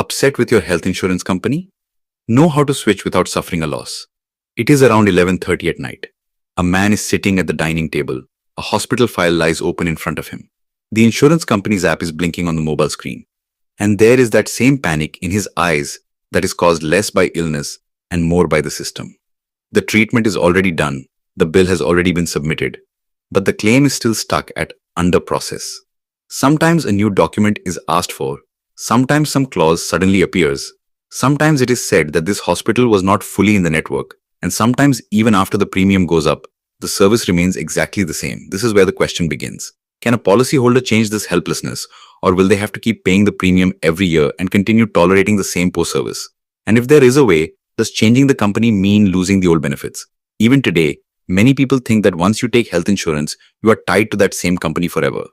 Upset with your health insurance company? Know how to switch without suffering a loss. It is around 11:30 at night. A man is sitting at the dining table. A hospital file lies open in front of him. The insurance company's app is blinking on the mobile screen. And there is that same panic in his eyes that is caused less by illness and more by the system. The treatment is already done. The bill has already been submitted. But the claim is still stuck at under process. Sometimes a new document is asked for. Sometimes some clause suddenly appears. Sometimes it is said that this hospital was not fully in the network. And sometimes even after the premium goes up, the service remains exactly the same. This is where the question begins. Can a policyholder change this helplessness, or will they have to keep paying the premium every year and continue tolerating the same poor service? And if there is a way, does changing the company mean losing the old benefits? Even today, many people think that once you take health insurance, you are tied to that same company forever.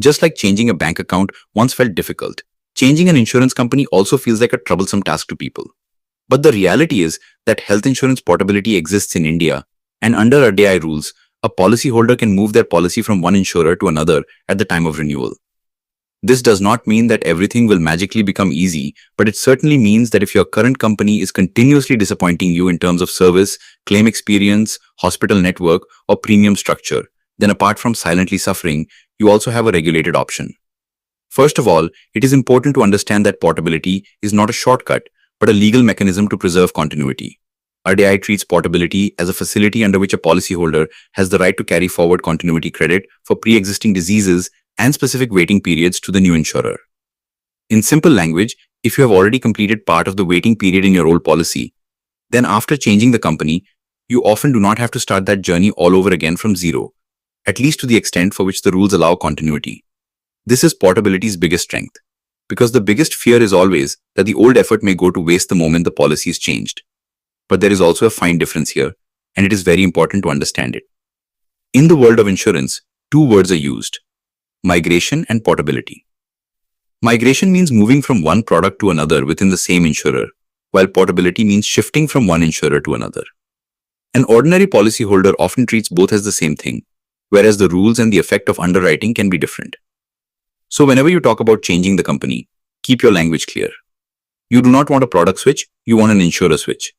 Just like changing a bank account once felt difficult, changing an insurance company also feels like a troublesome task to people. But the reality is that health insurance portability exists in India, and under IRDAI rules, a policyholder can move their policy from one insurer to another at the time of renewal. This does not mean that everything will magically become easy, but it certainly means that if your current company is continuously disappointing you in terms of service, claim experience, hospital network, or premium structure, then apart from silently suffering, you also have a regulated option. First of all, it is important to understand that portability is not a shortcut, but a legal mechanism to preserve continuity. IRDAI treats portability as a facility under which a policyholder has the right to carry forward continuity credit for pre-existing diseases and specific waiting periods to the new insurer. In simple language, if you have already completed part of the waiting period in your old policy, then after changing the company, you often do not have to start that journey all over again from zero, at least to the extent for which the rules allow continuity. This is portability's biggest strength, because the biggest fear is always that the old effort may go to waste the moment the policy is changed. But there is also a fine difference here, and it is very important to understand it. In the world of insurance, two words are used: migration and portability. Migration means moving from one product to another within the same insurer, while portability means shifting from one insurer to another. An ordinary policyholder often treats both as the same thing, whereas the rules and the effect of underwriting can be different. So whenever you talk about changing the company, keep your language clear. You do not want a product switch, you want an insurer switch.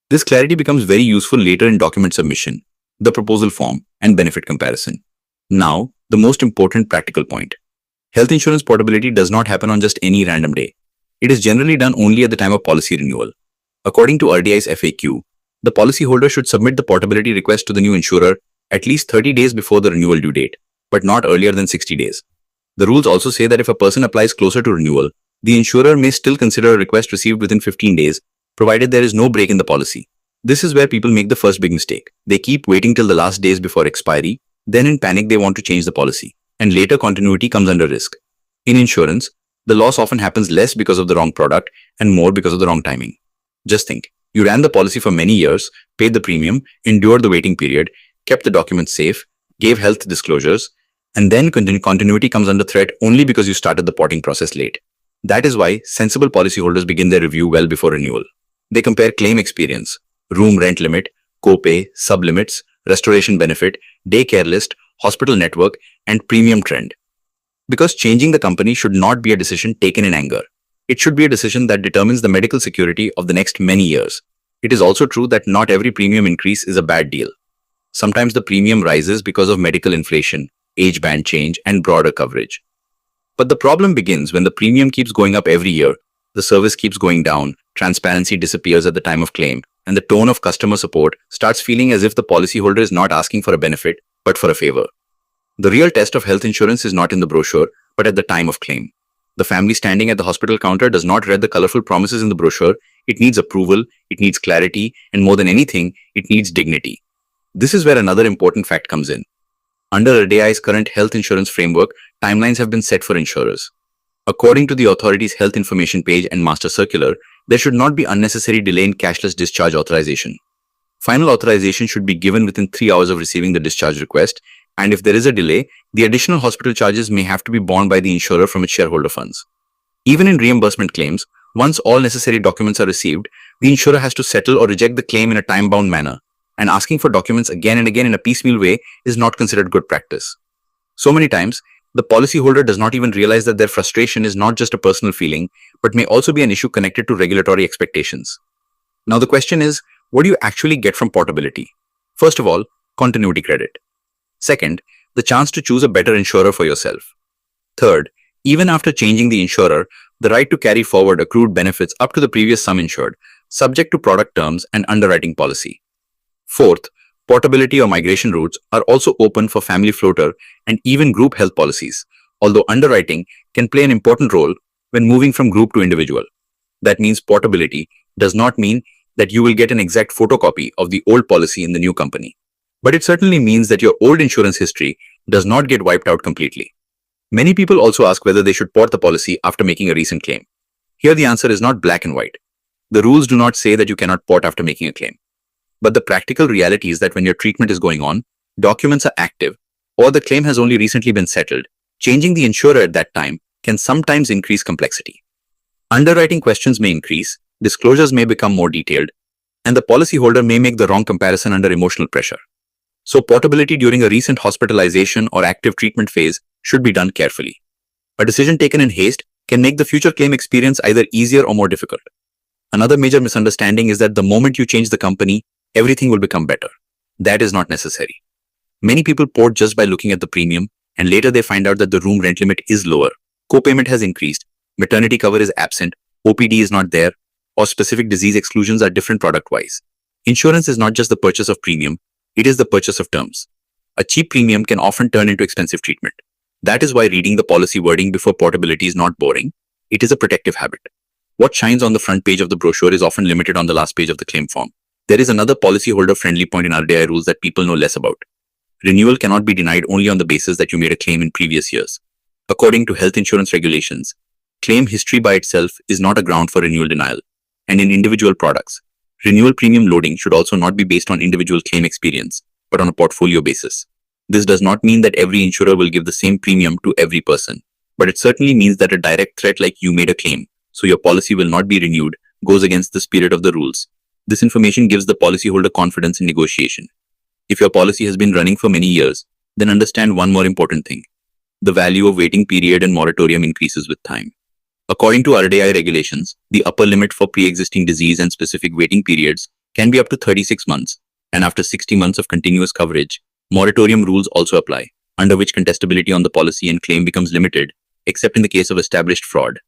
This clarity becomes very useful later in document submission, the proposal form, and benefit comparison. Now, the most important practical point. Health insurance portability does not happen on just any random day. It is generally done only at the time of policy renewal. According to IRDAI's FAQ, the policyholder should submit the portability request to the new insurer at least 30 days before the renewal due date, but not earlier than 60 days. The rules also say that if a person applies closer to renewal, the insurer may still consider a request received within 15 days, provided there is no break in the policy. This is where people make the first big mistake. They keep waiting till the last days before expiry, then in panic they want to change the policy, and later continuity comes under risk. In insurance, the loss often happens less because of the wrong product and more because of the wrong timing. Just think, you ran the policy for many years, paid the premium, endured the waiting period, kept the documents safe, gave health disclosures, and then continuity comes under threat only because you started the porting process late. That is why sensible policyholders begin their review well before renewal. They compare claim experience, room rent limit, copay, sublimits, restoration benefit, daycare list, hospital network, and premium trend. Because changing the company should not be a decision taken in anger. It should be a decision that determines the medical security of the next many years. It is also true that not every premium increase is a bad deal. Sometimes the premium rises because of medical inflation, age band change, and broader coverage. But the problem begins when the premium keeps going up every year, the service keeps going down, transparency disappears at the time of claim, and the tone of customer support starts feeling as if the policyholder is not asking for a benefit, but for a favor. The real test of health insurance is not in the brochure, but at the time of claim. The family standing at the hospital counter does not read the colorful promises in the brochure. It needs approval, it needs clarity, and more than anything, it needs dignity. This is where another important fact comes in. Under IRDAI's current health insurance framework, timelines have been set for insurers. According to the authority's health information page and master circular, there should not be unnecessary delay in cashless discharge authorization. Final authorization should be given within 3 hours of receiving the discharge request, and if there is a delay, the additional hospital charges may have to be borne by the insurer from its shareholder funds. Even in reimbursement claims, once all necessary documents are received, the insurer has to settle or reject the claim in a time-bound manner, and asking for documents again and again in a piecemeal way is not considered good practice. So many times, The policyholder does not even realize that their frustration is not just a personal feeling, but may also be an issue connected to regulatory expectations. Now the question is, what do you actually get from portability? First of all, continuity credit. Second, the chance to choose a better insurer for yourself. Third, even after changing the insurer, the right to carry forward accrued benefits up to the previous sum insured, subject to product terms and underwriting policy. Fourth, portability or migration routes are also open for family floater and even group health policies, although underwriting can play an important role when moving from group to individual. That means portability does not mean that you will get an exact photocopy of the old policy in the new company. But it certainly means that your old insurance history does not get wiped out completely. Many people also ask whether they should port the policy after making a recent claim. Here the answer is not black and white. The rules do not say that you cannot port after making a claim. But the practical reality is that when your treatment is going on, documents are active, or the claim has only recently been settled, changing the insurer at that time can sometimes increase complexity. Underwriting questions may increase, disclosures may become more detailed, and the policyholder may make the wrong comparison under emotional pressure. So portability during a recent hospitalization or active treatment phase should be done carefully. A decision taken in haste can make the future claim experience either easier or more difficult. Another major misunderstanding is that the moment you change the company, everything will become better. That is not necessary. Many people port just by looking at the premium, and later they find out that the room rent limit is lower, co-payment has increased, maternity cover is absent, OPD is not there, or specific disease exclusions are different product-wise. Insurance is not just the purchase of premium, it is the purchase of terms. A cheap premium can often turn into expensive treatment. That is why reading the policy wording before portability is not boring. It is a protective habit. What shines on the front page of the brochure is often limited on the last page of the claim form. There is another policyholder-friendly point in IRDAI rules that people know less about. Renewal cannot be denied only on the basis that you made a claim in previous years. According to health insurance regulations, claim history by itself is not a ground for renewal denial. And in individual products, renewal premium loading should also not be based on individual claim experience, but on a portfolio basis. This does not mean that every insurer will give the same premium to every person, but it certainly means that a direct threat like you made a claim, so your policy will not be renewed, goes against the spirit of the rules. This information gives the policyholder confidence in negotiation. If your policy has been running for many years, then understand one more important thing. The value of waiting period and moratorium increases with time. According to IRDAI regulations, the upper limit for pre-existing disease and specific waiting periods can be up to 36 months, and after 60 months of continuous coverage, moratorium rules also apply, under which contestability on the policy and claim becomes limited, except in the case of established fraud.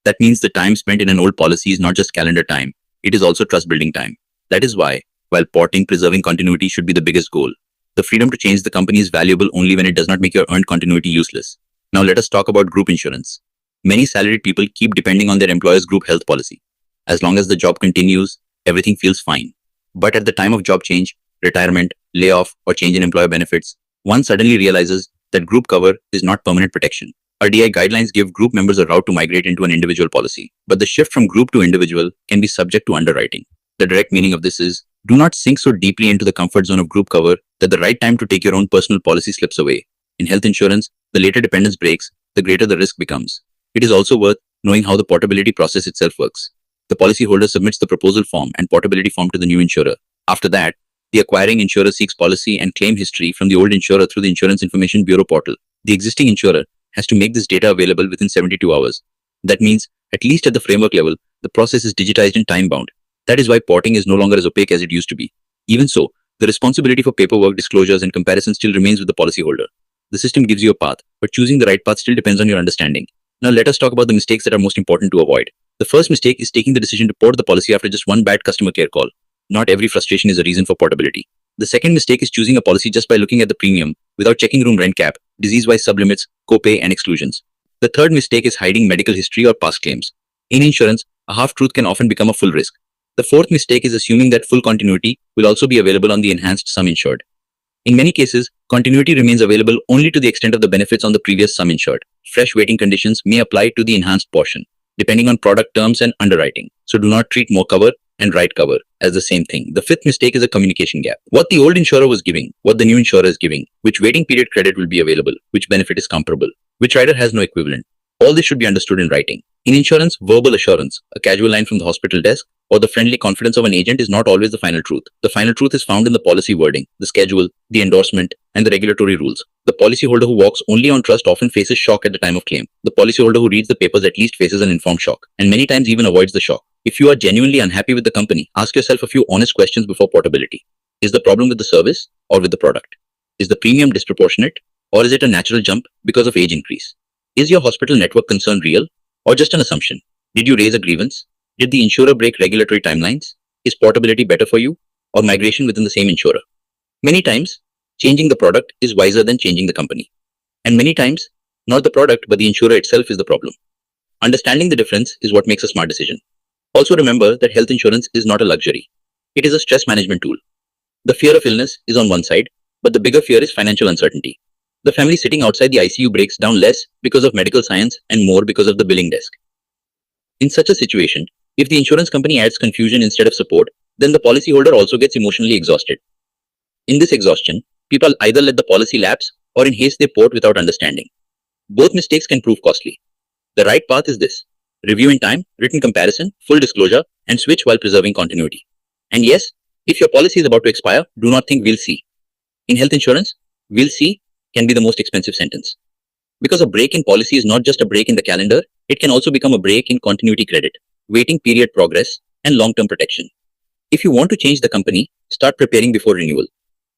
That means the time spent in an old policy is not just calendar time, it is also trust-building time. That is why, while porting, preserving continuity should be the biggest goal, the freedom to change the company is valuable only when it does not make your earned continuity useless. Now let us talk about group insurance. Many salaried people keep depending on their employer's group health policy. As long as the job continues, everything feels fine. But at the time of job change, retirement, layoff, or change in employer benefits, one suddenly realizes that group cover is not permanent protection. IRDAI guidelines give group members a route to migrate into an individual policy, but the shift from group to individual can be subject to underwriting. The direct meaning of this is, do not sink so deeply into the comfort zone of group cover that the right time to take your own personal policy slips away. In health insurance, the later dependence breaks, the greater the risk becomes. It is also worth knowing how the portability process itself works. The policyholder submits the proposal form and portability form to the new insurer. After that, the acquiring insurer seeks policy and claim history from the old insurer through the Insurance Information Bureau portal. The existing insurer has to make this data available within 72 hours. That means, at least at the framework level, the process is digitized and time-bound. That is why porting is no longer as opaque as it used to be. Even so, the responsibility for paperwork, disclosures, and comparison still remains with the policyholder. The system gives you a path, but choosing the right path still depends on your understanding. Now let us talk about the mistakes that are most important to avoid. The first mistake is taking the decision to port the policy after just one bad customer care call. Not every frustration is a reason for portability. The second mistake is choosing a policy just by looking at the premium, without checking room rent cap, disease-wise sublimits, copay, and exclusions. The third mistake is hiding medical history or past claims. In insurance, a half-truth can often become a full risk. The fourth mistake is assuming that full continuity will also be available on the enhanced sum insured. In many cases, continuity remains available only to the extent of the benefits on the previous sum insured. Fresh waiting conditions may apply to the enhanced portion, depending on product terms and underwriting. So do not treat more cover and right cover as the same thing. The fifth mistake is a communication gap. What the old insurer was giving, what the new insurer is giving, which waiting period credit will be available, which benefit is comparable, which rider has no equivalent. All this should be understood in writing. In insurance, verbal assurance, a casual line from the hospital desk, or the friendly confidence of an agent is not always the final truth. The final truth is found in the policy wording, the schedule, the endorsement, and the regulatory rules. The policyholder who walks only on trust often faces shock at the time of claim. The policyholder who reads the papers at least faces an informed shock, and many times even avoids the shock. If you are genuinely unhappy with the company, ask yourself a few honest questions before portability. Is the problem with the service or with the product? Is the premium disproportionate, or is it a natural jump because of age increase? Is your hospital network concern real or just an assumption? Did you raise a grievance? Did the insurer break regulatory timelines? Is portability better for you or migration within the same insurer? Many times, changing the product is wiser than changing the company. And many times, not the product but the insurer itself is the problem. Understanding the difference is what makes a smart decision. Also remember that health insurance is not a luxury. It is a stress management tool. The fear of illness is on one side, but the bigger fear is financial uncertainty. The family sitting outside the ICU breaks down less because of medical science and more because of the billing desk. In such a situation, if the insurance company adds confusion instead of support, then the policyholder also gets emotionally exhausted. In this exhaustion, people either let the policy lapse or in haste they port without understanding. Both mistakes can prove costly. The right path is this: review in time, written comparison, full disclosure, and switch while preserving continuity. And yes, if your policy is about to expire, do not think we'll see. In health insurance, we'll see can be the most expensive sentence. Because a break in policy is not just a break in the calendar, it can also become a break in continuity credit, waiting period progress, and long-term protection. If you want to change the company, start preparing before renewal.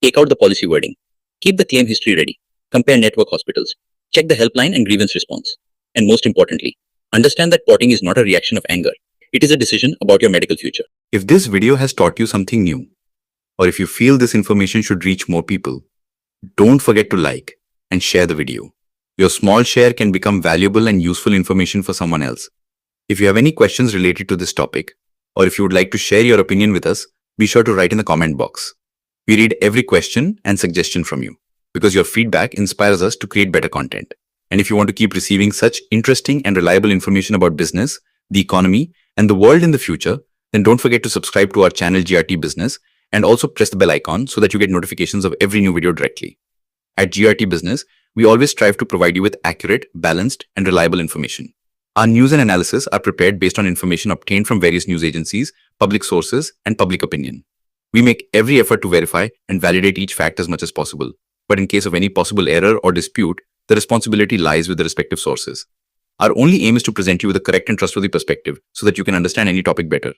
Take out the policy wording. Keep the claim history ready. Compare network hospitals. Check the helpline and grievance response. And most importantly, understand that porting is not a reaction of anger. It is a decision about your medical future. If this video has taught you something new, or if you feel this information should reach more people, don't forget to like and share the video. Your small share can become valuable and useful information for someone else. If you have any questions related to this topic, or if you would like to share your opinion with us, be sure to write in the comment box. We read every question and suggestion from you, because your feedback inspires us to create better content. And if you want to keep receiving such interesting and reliable information about business, the economy, and the world in the future, then don't forget to subscribe to our channel GRT Business and also press the bell icon so that you get notifications of every new video directly. At GRT Business, we always strive to provide you with accurate, balanced, and reliable information. Our news and analysis are prepared based on information obtained from various news agencies, public sources, and public opinion. We make every effort to verify and validate each fact as much as possible, but in case of any possible error or dispute, the responsibility lies with the respective sources. Our only aim is to present you with a correct and trustworthy perspective so that you can understand any topic better.